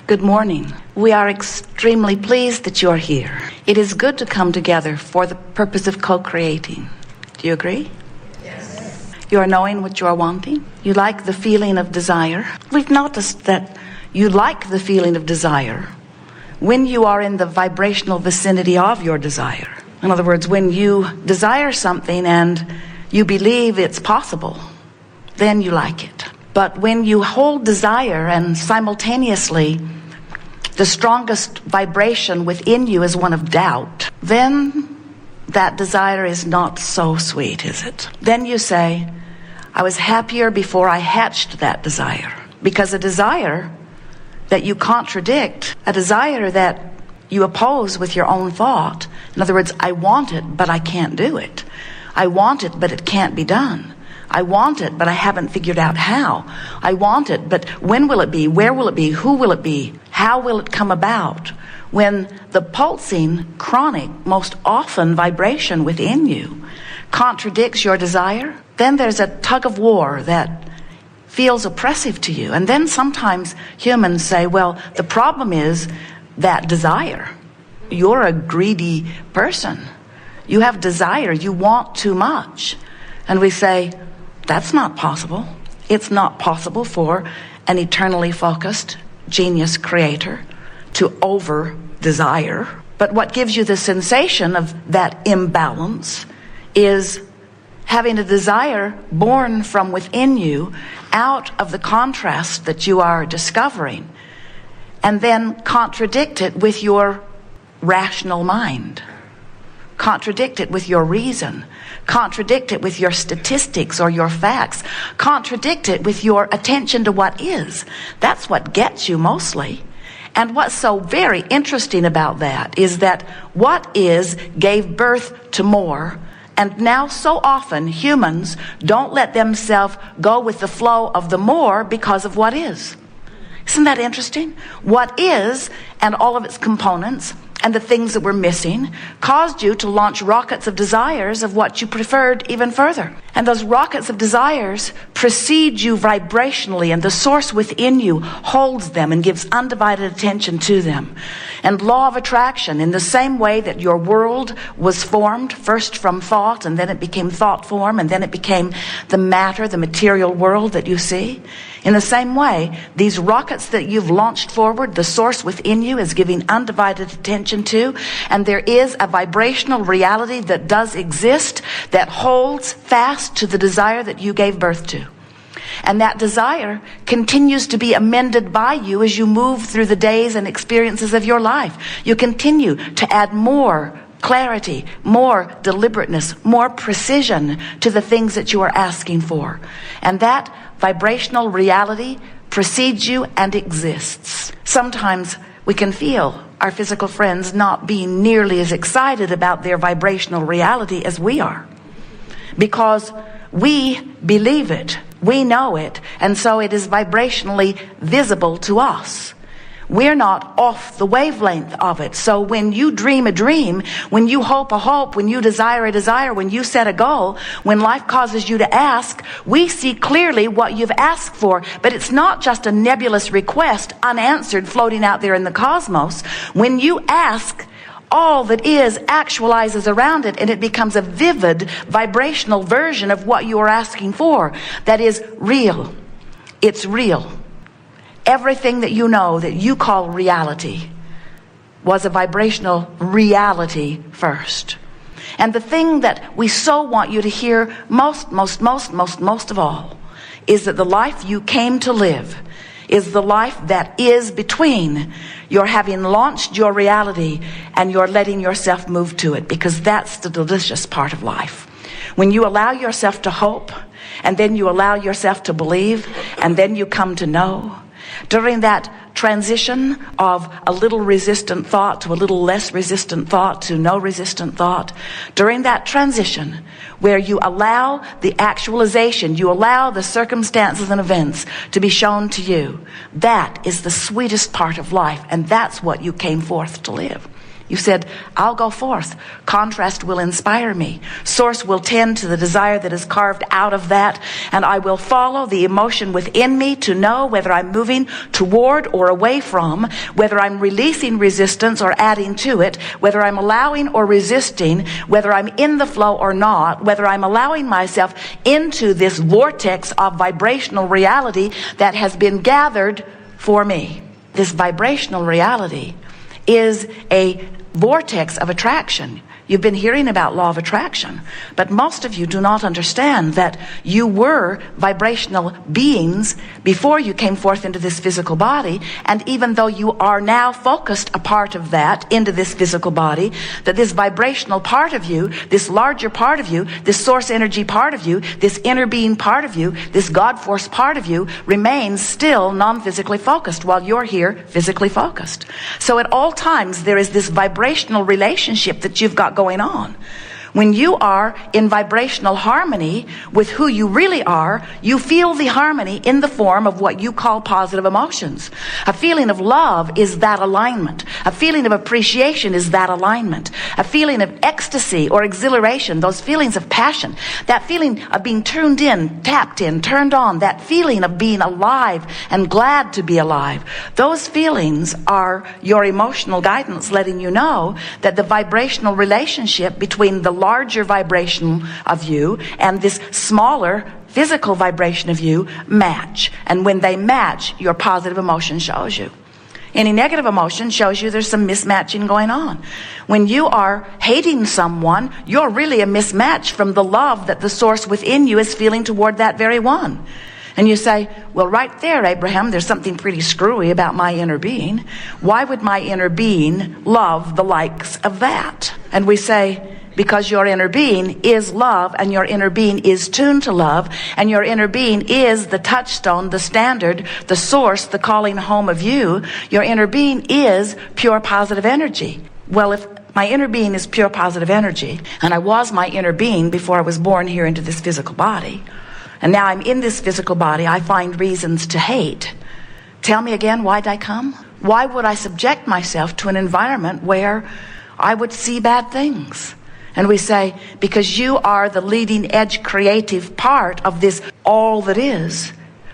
Good morning. We are extremely pleased that you're here. It is good to come together for the purpose of co-creating. Do you agree? Yes. You are knowing what you are wanting. You like the feeling of desire. We've noticed that you like the feeling of desire when you are in the vibrational vicinity of your desire. In other words, when you desire something and you believe it's possible, then you like it. But when you hold desire and simultaneously the strongest vibration within you is one of doubt, then that desire is not so sweet, is it? Then you say, I was happier before I hatched that desire. Because a desire that you contradict, a desire that you oppose with your own thought, in other words, I want it, but I can't do it. I want it, but it can't be done. I want it, but I haven't figured out how. I want it, but when will it be? Where will it be? Who will it be? How will it come about? When the pulsing, chronic, most often vibration within you contradicts your desire, then there's a tug-of-war that feels oppressive to you. And then sometimes humans say, well, the problem is that desire. You're a greedy person. You have desire. You want too much. And we say, that's not possible. It's not possible for an eternally focused genius creator to over-desire. But what gives you the sensation of that imbalance is having a desire born from within you out of the contrast that you are discovering, and then contradict it with your rational mind. Contradict it with your reason. Contradict it with your statistics or your facts. Contradict it with your attention to what is. That's what gets you mostly. And what's so very interesting about that is that what is gave birth to more. And now so often humans don't let themselves go with the flow of the more because of what is. Isn't that interesting? What is and all of its components and the things that were missing caused you to launch rockets of desires of what you preferred even further. And those rockets of desires precede you vibrationally, and the source within you holds them and gives undivided attention to them. And law of attraction, in the same way that your world was formed first from thought, and then it became thought form, and then it became the matter, the material world that you see. In the same way, these rockets that you've launched forward, the source within you is giving undivided attention to, and there is a vibrational reality that does exist that holds fast to the desire that you gave birth to. And that desire continues to be amended by you as you move through the days and experiences of your life. You continue to add more clarity, more deliberateness, more precision to the things that you are asking for. And that vibrational reality precedes you and exists. Sometimes we can feel our physical friends not being nearly as excited about their vibrational reality as we are, because we believe it, we know it, and so it is vibrationally visible to us. We're not off the wavelength of it. So when you dream a dream, when you hope a hope, when you desire a desire, when you set a goal, when life causes you to ask, we see clearly what you've asked for. But it's not just a nebulous request unanswered floating out there in the cosmos. When you ask, all that is actualizes around it, and it becomes a vivid vibrational version of what you are asking for. That is real. It's real. Everything that you know that you call reality was a vibrational reality first. And the thing that we so want you to hear most of all is that the life you came to live is the life that is between your having launched your reality and your letting yourself move to it, because that's the delicious part of life. When you allow yourself to hope, and then you allow yourself to believe, and then you come to know, during that transition of a little resistant thought to a little less resistant thought to no resistant thought, during that transition where you allow the actualization, you allow the circumstances and events to be shown to you, that is the sweetest part of life, and that's what you came forth to live. You said, I'll go forth. Contrast will inspire me. Source will tend to the desire that is carved out of that, and I will follow the emotion within me to know whether I'm moving toward or away from, whether I'm releasing resistance or adding to it, whether I'm allowing or resisting, whether I'm in the flow or not, whether I'm allowing myself into this vortex of vibrational reality that has been gathered for me. This vibrational reality is a vortex of attraction. You've been hearing about law of attraction, but most of you do not understand that you were vibrational beings before you came forth into this physical body, and even though you are now focused a part of that into this physical body, that this vibrational part of you, this larger part of you, this source energy part of you, this inner being part of you, this God force part of you remains still non-physically focused while you're here physically focused. So at all times there is this vibrational relationship that you've got going on. When you are in vibrational harmony with who you really are, you feel the harmony in the form of what you call positive emotions. A feeling of love is that alignment. A feeling of appreciation is that alignment. A feeling of ecstasy or exhilaration, those feelings of passion, that feeling of being tuned in, tapped in, turned on, that feeling of being alive and glad to be alive. Those feelings are your emotional guidance letting you know that the vibrational relationship between the larger vibration of you and this smaller physical vibration of you match. And when they match, your positive emotion shows you. Any negative emotion shows you there's some mismatching going on. When you are hating someone, you're really a mismatch from the love that the source within you is feeling toward that very one. And you say, well, right there, Abraham, there's something pretty screwy about my inner being. Why would my inner being love the likes of that? And we say, because your inner being is love, and your inner being is tuned to love, and your inner being is the touchstone, the standard, the source, the calling home of you. Your inner being is pure positive energy. Well, if my inner being is pure positive energy, and I was my inner being before I was born here into this physical body, and now I'm in this physical body, I find reasons to hate. Tell me again, why'd I come? Why would I subject myself to an environment where I would see bad things? And we say, because you are the leading edge creative part of this all that is,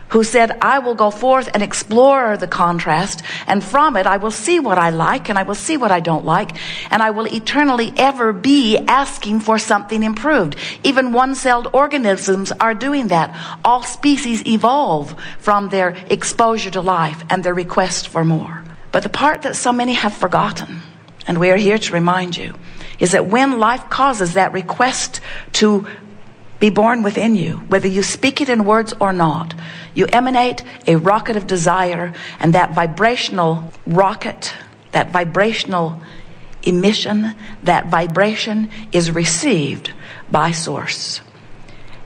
who said, I will go forth and explore the contrast, and from it I will see what I like and I will see what I don't like, and I will eternally ever be asking for something improved. Even one-celled organisms are doing that. All species evolve from their exposure to life and their request for more. But the part that so many have forgotten, and we are here to remind you, is that when life causes that request to be born within you, whether you speak it in words or not, you emanate a rocket of desire, and that vibrational rocket, that vibrational emission, that vibration is received by Source.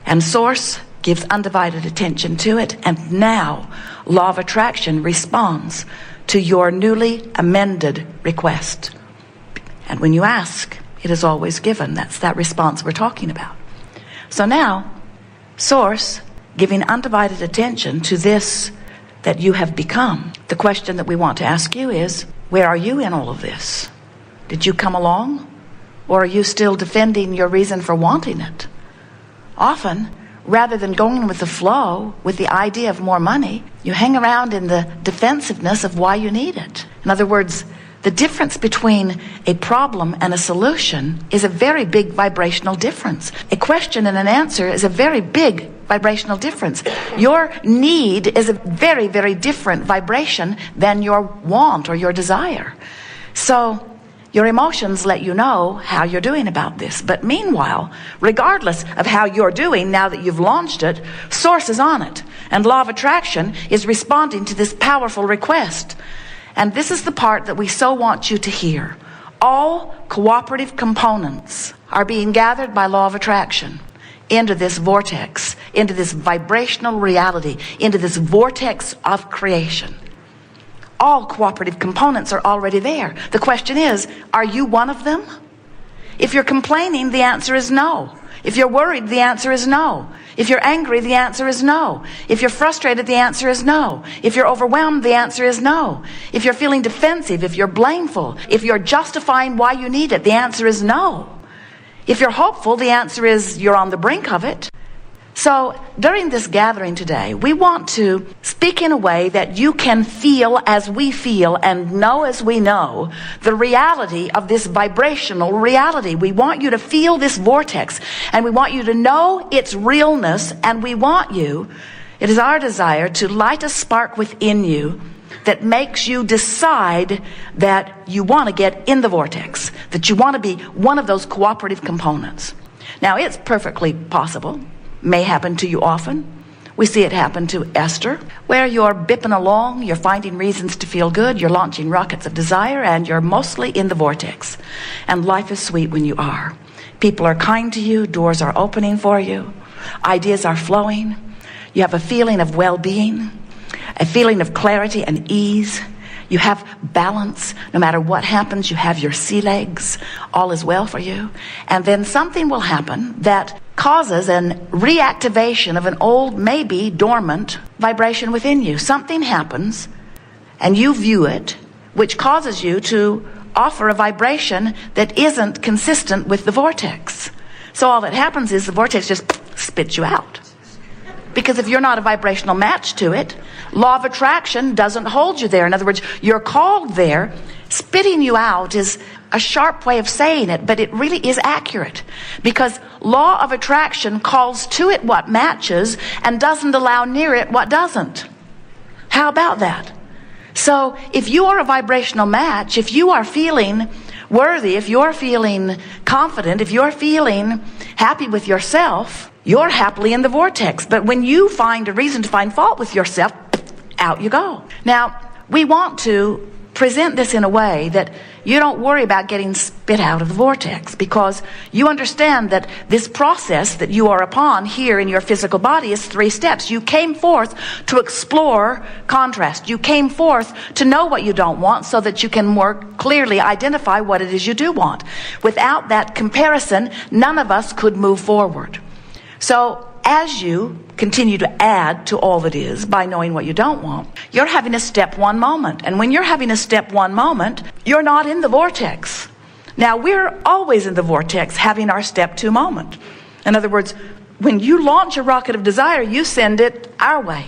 And Source gives undivided attention to it, and now law of attraction responds to your newly amended request. And when you ask, it is always given. That's that response we're talking about. So now, Source, giving undivided attention to this that you have become. The question that we want to ask you is, where are you in all of this? Did you come along? Or are you still defending your reason for wanting it? Often, rather than going with the flow, with the idea of more money, you hang around in the defensiveness of why you need it. In other words, the difference between a problem and a solution is a very big vibrational difference. A question and an answer is a very big vibrational difference. Your need is a very, very different vibration than your want or your desire. So your emotions let you know how you're doing about this. But meanwhile, regardless of how you're doing now that you've launched it, Source is on it. And law of attraction is responding to this powerful request. And this is the part that we so want you to hear. All cooperative components are being gathered by law of attraction into this vortex, into this vibrational reality, into this vortex of creation. All cooperative components are already there. The question is, are you one of them? If you're complaining, the answer is no. If you're worried, the answer is no. If you're angry, the answer is no. If you're frustrated, the answer is no. If you're overwhelmed, the answer is no. If you're feeling defensive, if you're blameful, if you're justifying why you need it, the answer is no. If you're hopeful, the answer is you're on the brink of it. So during this gathering today, we want to speak in a way that you can feel as we feel and know as we know the reality of this vibrational reality. We want you to feel this vortex, and we want you to know its realness, and we want you, it is our desire to light a spark within you that makes you decide that you want to get in the vortex, that you want to be one of those cooperative components. Now, it's perfectly possible, may happen to you often. We see it happen to Esther, where you're bipping along, you're finding reasons to feel good, you're launching rockets of desire, and you're mostly in the vortex. And life is sweet when you are. People are kind to you, doors are opening for you, ideas are flowing, you have a feeling of well-being, a feeling of clarity and ease. You have balance. No matter what happens, you have your sea legs. All is well for you. And then something will happen that causes an reactivation of an old, maybe dormant vibration within you. Something happens, and you view it, which causes you to offer a vibration that isn't consistent with the vortex. So all that happens is the vortex just spits you out. Because if you're not a vibrational match to it, law of attraction doesn't hold you there. In other words, you're called there. Spitting you out is a sharp way of saying it, but it really is accurate. Because law of attraction calls to it what matches and doesn't allow near it what doesn't. How about that? So if you are a vibrational match, if you are feeling worthy, if you're feeling confident, if you're feeling happy with yourself, you're happily in the vortex. But when you find a reason to find fault with yourself, out you go. Now, we want to present this in a way that you don't worry about getting spit out of the vortex, because you understand that this process that you are upon here in your physical body is 3 steps. You came forth to explore contrast. You came forth to know what you don't want so that you can more clearly identify what it is you do want. Without that comparison, none of us could move forward. So as you continue to add to all that is by knowing what you don't want, you're having a step 1 moment. And when you're having a step 1 moment, you're not in the vortex. Now, we're always in the vortex having our step 2 moment. In other words, when you launch a rocket of desire, you send it our way.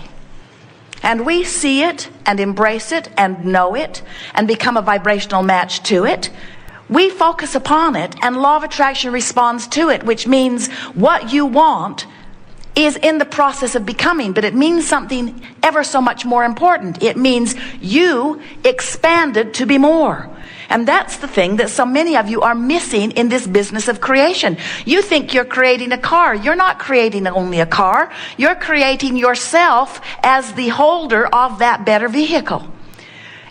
And we see it and embrace it and know it and become a vibrational match to it. We focus upon it, and law of attraction responds to it, which means what you want is in the process of becoming, but it means something ever so much more important. It means you expanded to be more. And that's the thing that so many of you are missing in this business of creation. You think you're creating a car. You're not creating only a car. You're creating yourself as the holder of that better vehicle.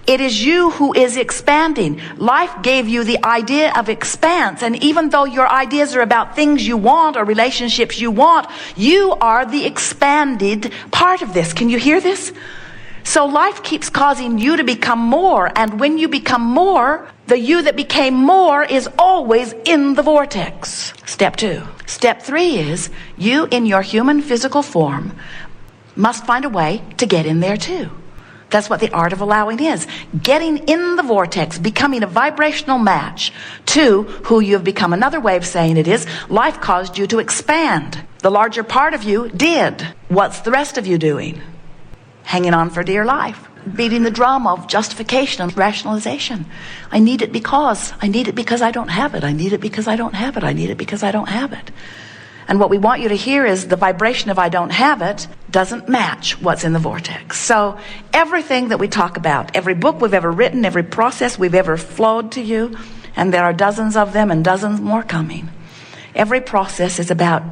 It is you who is expanding. Life gave you the idea of expanse. And even though your ideas are about things you want or relationships you want, you are the expanded part of this. Can you hear this? So life keeps causing you to become more. And when you become more, the you that became more is always in the vortex. Step 2. Step 3 is you in your human physical form must find a way to get in there too. That's what the art of allowing is. Getting in the vortex, becoming a vibrational match to who you have become. Another way of saying it is, life caused you to expand. The larger part of you did. What's the rest of you doing? Hanging on for dear life. Beating the drum of justification and rationalization. I need it because I don't have it. I need it because I don't have it. I need it because I don't have it. And what we want you to hear is the vibration of I don't have it doesn't match what's in the vortex. So everything that we talk about, every book we've ever written, every process we've ever flowed to you, and there are dozens of them and dozens more coming, every process is about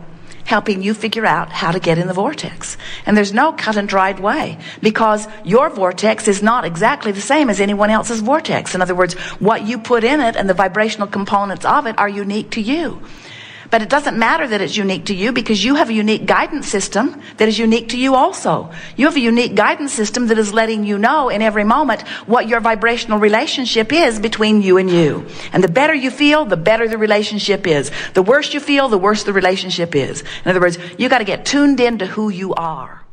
helping you figure out how to get in the vortex. And there's no cut and dried way, because your vortex is not exactly the same as anyone else's vortex. In other words, what you put in it and the vibrational components of it are unique to you. But it doesn't matter that it's unique to you, because you have a unique guidance system that is unique to you also. You have a unique guidance system that is letting you know in every moment what your vibrational relationship is between you and you. And the better you feel, the better the relationship is. The worse you feel, the worse the relationship is. In other words, you got to get tuned into who you are.